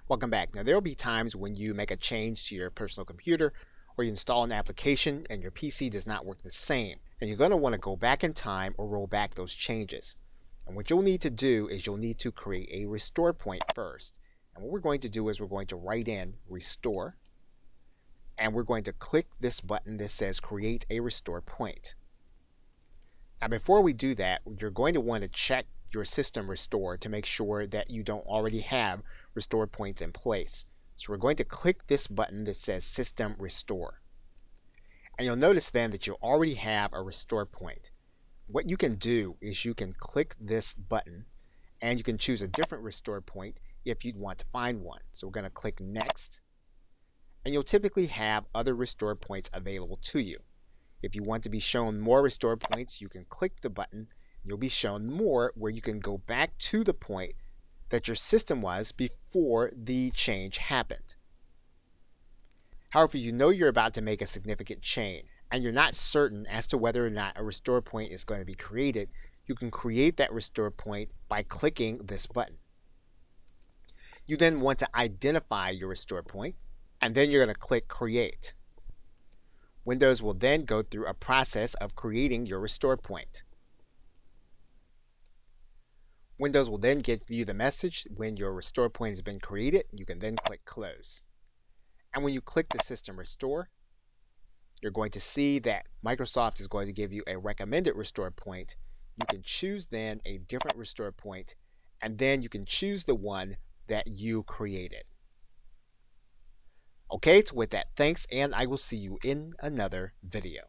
Welcome back. Now, there will be times when you make a change to your personal computer or you install an application and your PC does not work the same. And you're going to want to go back in time or roll back those changes. And what you'll need to do is you'll need to create a restore point first. And what we're going to do is we're going to write in restore. And we're going to click this button that says create a restore point. Now, before we do that, you're going to want to check your system restore to make sure that you don't already have restore points in place. So we're going to click this button that says system restore. And you'll notice then that you already have a restore point. What you can do is you can click this button and you can choose a different restore point if you'd want to find one. So we're going to click next, and you'll typically have other restore points available to you. If you want to be shown more restore points, you can click the button. You'll be shown more where you can go back to the point that your system was before the change happened. However, you know you're about to make a significant change and you're not certain as to whether or not a restore point is going to be created, you can create that restore point by clicking this button. You then want to identify your restore point, and then you're going to click create. Windows will then go through a process of creating your restore point. Windows will then give you the message when your restore point has been created. You can then click close. And when you click the system restore, you're going to see that Microsoft is going to give you a recommended restore point. You can choose then a different restore point, and then you can choose the one that you created. Okay, so with that, thanks, and I will see you in another video.